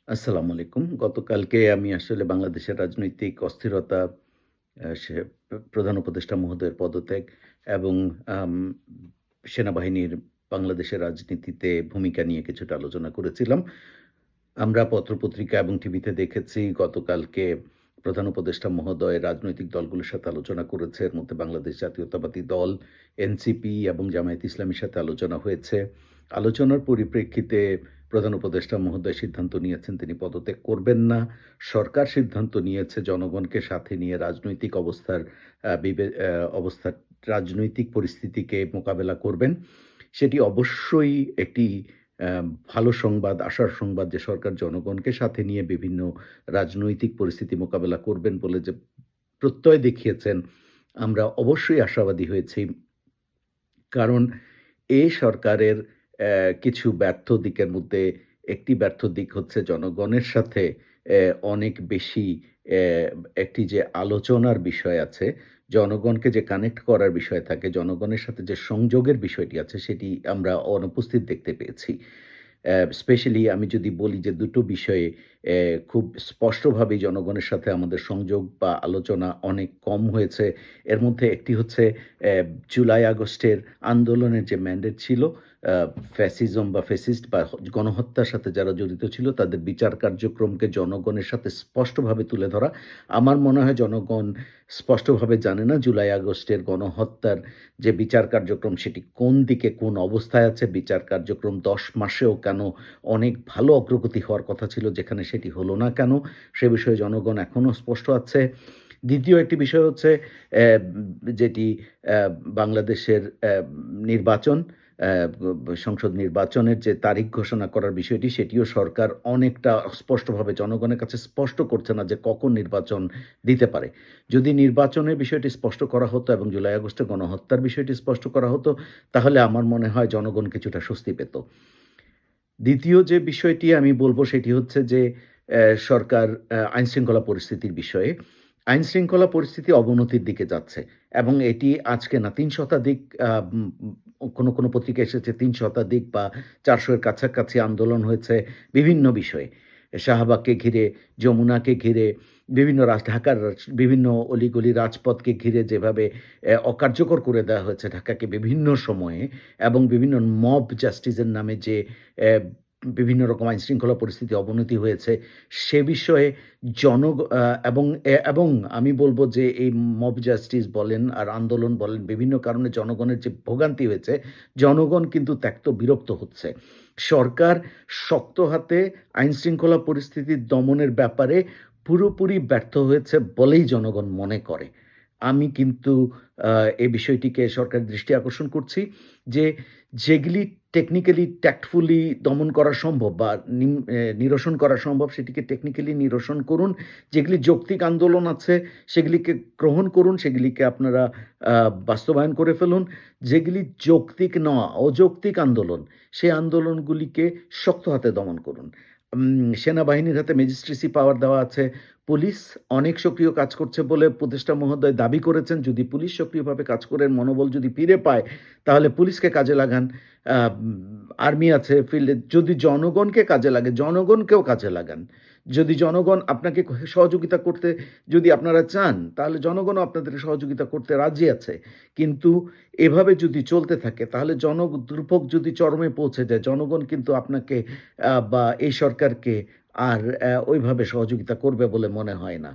আসসালামু আলাইকুম। গতকালকে আমি আসলে বাংলাদেশের রাজনৈতিক অস্থিরতা, সে প্রধান উপদেষ্টা মহোদয়ের পদত্যাগ এবং আম সেনাবাহিনীর বাংলাদেশের রাজনীতিতে ভূমিকা নিয়ে কিছুটা আলোচনা করেছিলাম। আমরা পত্রপত্রিকা এবং টিভিতে দেখেছি গতকালকে প্রধান উপদেষ্টা মহোদয় রাজনৈতিক দলগুলোর সাথে আলোচনা করেছে। এর মধ্যে বাংলাদেশ জাতীয়তাবাদী দল, এনসিপি এবং জামায়াত ইসলামীর সাথে আলোচনা হয়েছে। আলোচনার পরিপ্রেক্ষিতে প্রধান উপদেষ্টা মহোদয় সিদ্ধান্ত নিয়েছেন তিনি পদত্যাগ করবেন না। সরকার সিদ্ধান্ত নিয়েছে জনগণকে সাথে নিয়ে রাজনৈতিক অবস্থার আ বিবে আ অবস্থার রাজনৈতিক পরিস্থিতিকে মোকাবেলা করবেন। সেটি অবশ্যই একটি অ্যা ভালো সংবাদ, আশার সংবাদ যে সরকার জনগণকে সাথে নিয়ে বিভিন্ন রাজনৈতিক পরিস্থিতি মোকাবেলা করবেন বলে যে প্রত্যয় দেখিয়েছেন, আমরা অবশ্যই আশাবাদী হয়েছি। কারণ এই সরকারের কিছু ব্যর্থ দিকের মধ্যে একটি ব্যর্থ দিক হচ্ছে জনগণের সাথে অনেক বেশি অ্যা একটি যে আলোচনার বিষয় আছে, জনগণকে যে কানেক্ট করার বিষয় থাকে, জনগণের সাথে যে সংযোগের বিষয়টি আছে, সেটি আমরা অনুপস্থিত দেখতে পেয়েছি। স্পেশালি আমি যদি বলি যে ২ টো বিষয়ে অ্যা খুব স্পষ্টভাবেই জনগণের সাথে আমাদের সংযোগ বা আলোচনা অনেক কম হয়েছে। এর মধ্যে একটি হচ্ছে অ্যা জুলাই আগস্টের আন্দোলনের যে ম্যান্ডেট ছিল, আ ফ্যাসিজম বা ফ্যাসিস্ট বা গণহত্যার সাথে যারা জড়িত ছিল তাদের বিচার কার্যক্রমকে জনগণের সাথে স্পষ্টভাবে তুলে ধরা। আমার মনে হয় জনগণ স্পষ্টভাবে জানে না জুলাই আগস্টের গণহত্যার যে বিচার কার্যক্রম সেটি কোন দিকে কোন অবস্থায় আছে। বিচার কার্যক্রম ১০ মাসেও কেন অনেক ভালো অগ্রগতি হওয়ার কথা ছিল যেখানে সেটি হলো না কেন? সে বিষয়ে জনগণ এখনো স্পষ্ট আছে। দ্বিতীয় একটি বিষয় হচ্ছে যেটি বাংলাদেশের নির্বাচন, সংসদ নির্বাচনের যে তারিখ ঘোষণা করার বিষয়টি সেটিও সরকার অনেকটা স্পষ্টভাবে জনগণের কাছে স্পষ্ট করছে না যে কখন নির্বাচন দিতে পারে। যদি নির্বাচনের বিষয়টি স্পষ্ট করা হতো এবং জুলাই আগস্টে গণহত্যার বিষয়টি স্পষ্ট করা হতো, তাহলে আমার মনে হয় জনগণ কিছুটা স্বস্তি পেত। দ্বিতীয় যে বিষয়টি আমি বলব সেটি হচ্ছে যে সরকার আইনশৃঙ্খলা পরিস্থিতির বিষয়ে। আইনশৃঙ্খলা পরিস্থিতি অবনতির দিকে যাচ্ছে এবং এটি আজকে না ৩ শতাধিক আ উম কোনো পত্রিকায় এসেছে ৩ শতাধিক বা ৪০০ এর কাছাকাছি আন্দোলন হয়েছে বিভিন্ন বিষয়ে। শাহবাগকে ঘিরে, যমুনাকে ঘিরে, বিভিন্ন ঢাকার বিভিন্ন অলিগলি রাজপথকে ঘিরে যেভাবে অকার্যকর করে দেওয়া হয়েছে ঢাকাকে বিভিন্ন সময়ে এবং বিভিন্ন মব জাস্টিস এর নামে যে অ্যা বিভিন্ন রকম আইনশৃঙ্খলা পরিস্থিতি অবনতি হয়েছে, সে বিষয়ে জনগ আ এবং আমি বলব যে এই মব জাস্টিস বলেন আর আন্দোলন বলেন বিভিন্ন কারণে জনগণের যে ভোগান্তি হয়েছে, জনগণ কিন্তু ত্যক্ত বিরক্ত হচ্ছে। সরকার শক্ত হাতে আইনশৃঙ্খলা পরিস্থিতি দমনের ব্যাপারে পুরোপুরি ব্যর্থ হয়েছে বলেই জনগণ মনে করে। আমি কিন্তু আ এই বিষয়টিকে সরকারের দৃষ্টি আকর্ষণ করছি যে, যেগুলি টেকনিক্যালি ট্যাক্টফুলি দমন করা সম্ভব বা নিরসন করা সম্ভব সেটিকে টেকনিক্যালি নিরসন করুন। যেগুলি যৌক্তিক আন্দোলন আছে সেগুলিকে গ্রহণ করুন, সেগুলিকে আপনারা আ বাস্তবায়ন করে ফেলুন। যেগুলি যৌক্তিক নয়, অযৌক্তিক আন্দোলন, সেই আন্দোলনগুলিকে শক্ত হাতে দমন করুন। সেনাবাহিনীর হাতে ম্যাজিস্ট্রেসি পাওয়ার দেওয়া আছে। পুলিশ অনেক সক্রিয় কাজ করছে বলে উপদেষ্টা মহোদয় দাবি করেছেন। যদি পুলিশ সক্রিয়ভাবে কাজ করে মনোবল যদি ফিরে পায়, তাহলে পুলিশকে কাজে লাগান। আর্মি আছে ফিল্ডে। যদি জনগণকে কাজে লাগে, জনগণকেও কাজে লাগান। যদি জনগণ আপনাকে সহযোগিতা করতে যদি আপনারা চান, তাহলে জনগণও আপনাদের সহযোগিতা করতে রাজি আছে। কিন্তু এভাবে যদি চলতে থাকে, তাহলে দুর্ভোগ যদি চরমে পৌঁছে যায়, জনগণ কিন্তু আপনাকে বা এই সরকারকে আর ওইভাবে সহযোগিতা করবে বলে মনে হয় না।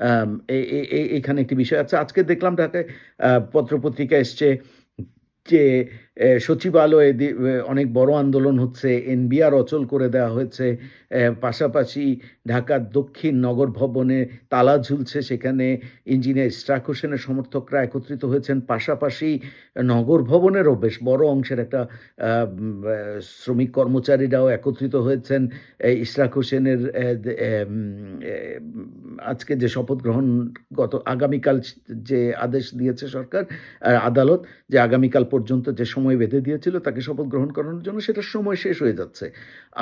আম এ এ এ এখানে একটি বিষয় আছে। আজকে দেখলাম ঢাকায় পত্র-পত্রিকা এসছে যে সচিবালয়ে অনেক বড় আন্দোলন হচ্ছে। এনবিআর অচল করে দেওয়া হয়েছে। পাশাপাশি ঢাকার দক্ষিণ নগর ভবনে তালা ঝুলছে। সেখানে ইঞ্জিনিয়ার ইশরাক হোসেনের সমর্থকরা একত্রিত হয়েছেন। পাশাপাশি নগর ভবনেরও বেশ বড় অংশের একটা আ উম আ শ্রমিক কর্মচারীরাও একত্রিত হয়েছেন। ইশরাক হোসেনের অ্যা দে এম এম আজকে যে শপথ গ্রহণ আগামীকাল যে আদেশ দিয়েছে সরকার, আদালত যে আগামীকাল পর্যন্ত যে সময় বেঁধে দিয়েছিল তাকে শপথ গ্রহণ করানোর জন্য, সেটার সময় শেষ হয়ে যাচ্ছে।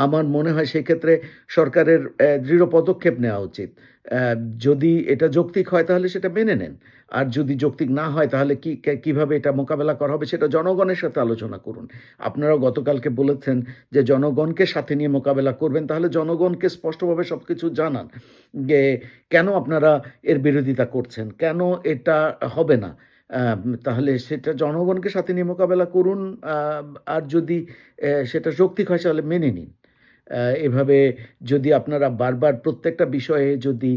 আমার মনে হয় সেক্ষেত্রে সরকারের দৃঢ় পদক্ষেপ নেওয়া উচিত। অ্যা যদি এটা যৌক্তিক হয় তাহলে সেটা মেনে নেন। আর যদি যৌক্তিক না হয় তাহলে কিভাবে এটা মোকাবেলা করা হবে সেটা জনগণের সাথে আলোচনা করুন। আপনারাও গতকালকে বলেছেন যে জনগণকে সাথে নিয়ে মোকাবেলা করবেন। তাহলে জনগণকে স্পষ্টভাবে সবকিছু জানান যে কেন আপনারা এর বিরোধিতা করছেন? কেন এটা হবে না? তাহলে সেটা জনগণকে সাথে নিয়ে মোকাবেলা করুন। আ আর যদি সেটা যৌক্তিক হয় তাহলে মেনে নিন। এভাবে যদি আপনারা বারবার প্রত্যেকটা বিষয়ে যদি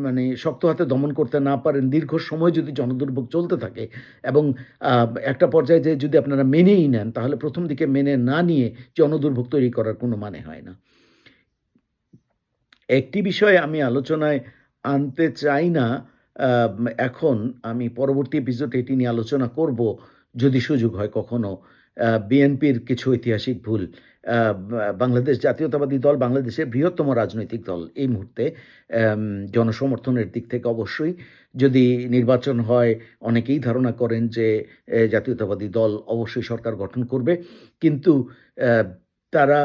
মানে শক্ত হাতে দমন করতে না পারেন, দীর্ঘ সময় যদি জনদুর্ভোগ চলতে থাকে এবং আ একটা পর্যায়ে যেয়ে যদি আপনারা মেনেই নেন, তাহলে ১ম দিকে মেনে না নিয়ে জনদুর্ভোগ তৈরি করার কোনো মানে হয় না। একটি বিষয় আমি আলোচনায় আনতে চাই না। এখন আমি পরবর্তী এপিসোডে এটি নিয়ে আলোচনা করব, যদি সুযোগ হয় কখনো। বিএনপির কিছু ঐতিহাসিক ভুল। আ বাংলাদেশ জাতীয়তাবাদী দল বাংলাদেশের বৃহত্তম রাজনৈতিক দল এই মুহূর্তে। অ্যাম জনসমর্থনের দিক থেকে অবশ্যই। যদি নির্বাচন হয়, অনেকেই ধারণা করেন যে জাতীয়তাবাদী দল অবশ্যই সরকার গঠন করবে। কিন্তু অ্যা তারা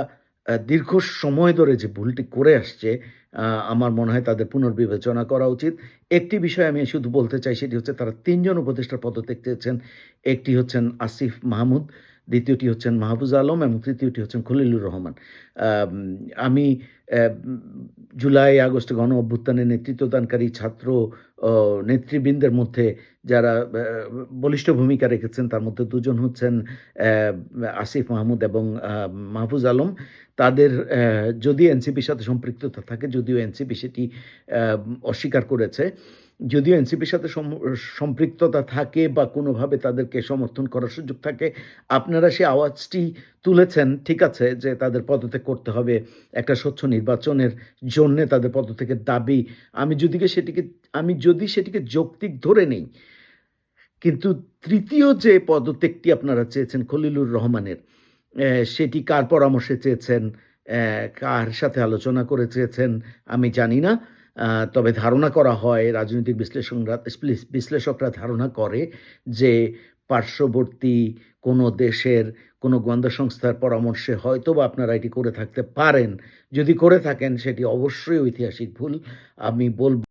দীর্ঘ সময় ধরে যে ভুলটি করে আসছে, আ আমার মনে হয় তাদের পুনর্বিবেচনা করা উচিত। একটি বিষয় আমি শুধু বলতে চাই, সেটি হচ্ছে তারা ৩ জন উপদেষ্টার পদত্যাগ চেয়েছেন। একটি হচ্ছেন আসিফ মাহমুদ, দ্বিতীয়টি হচ্ছেন মাহফুজ আলম এবং তৃতীয়টি হচ্ছেন খলিলুর রহমান। আম আমি জুলাই আগস্টে গণ অভ্যুত্থানে নেতৃত্বদানকারী ছাত্র অ নেতৃবৃন্দের মধ্যে যারা বলিষ্ঠ ভূমিকা রেখেছেন, তার মধ্যে ২ জন হচ্ছেন আসিফ মাহমুদ এবং মাহফুজ আলম। তাদের যদি এনসিপির সাথে সম্পৃক্ততা থাকে, যদিও এনসিপি সেটি অস্বীকার করেছে। যদিও এনসিপির সাথে সম্পৃক্ততা থাকে বা কোনোভাবে তাদেরকে সমর্থন করার সুযোগ থাকে, আপনারা সেই আওয়াজটি তুলেছেন, ঠিক আছে, যে তাদের পদত্যাগ করতে হবে। একটা স্বচ্ছ নির্বাচনের জন্যে তাদের পদত্যাগের দাবি। আমি যদি সেটিকে যৌক্তিক ধরে নেই, কিন্তু ৩য় যে পদত্যাগটি আপনারা চেয়েছেন খলিলুর রহমানের, সেটি কার পরামর্শে চেয়েছেন, কার সাথে আলোচনা করে চেয়েছেন আমি জানি না। তবে ধারণা করা হয়, রাজনৈতিক বিশ্লেষকরা ধারণা করে যে পার্শ্ববর্তী কোনো দেশের কোনো গোয়েন্দা সংস্থার পরামর্শে হয়তোবা আপনারা এটি করে থাকতে পারেন। যদি করে থাকেন সেটি অবশ্যই ঐতিহাসিক ভুল। আমি বলব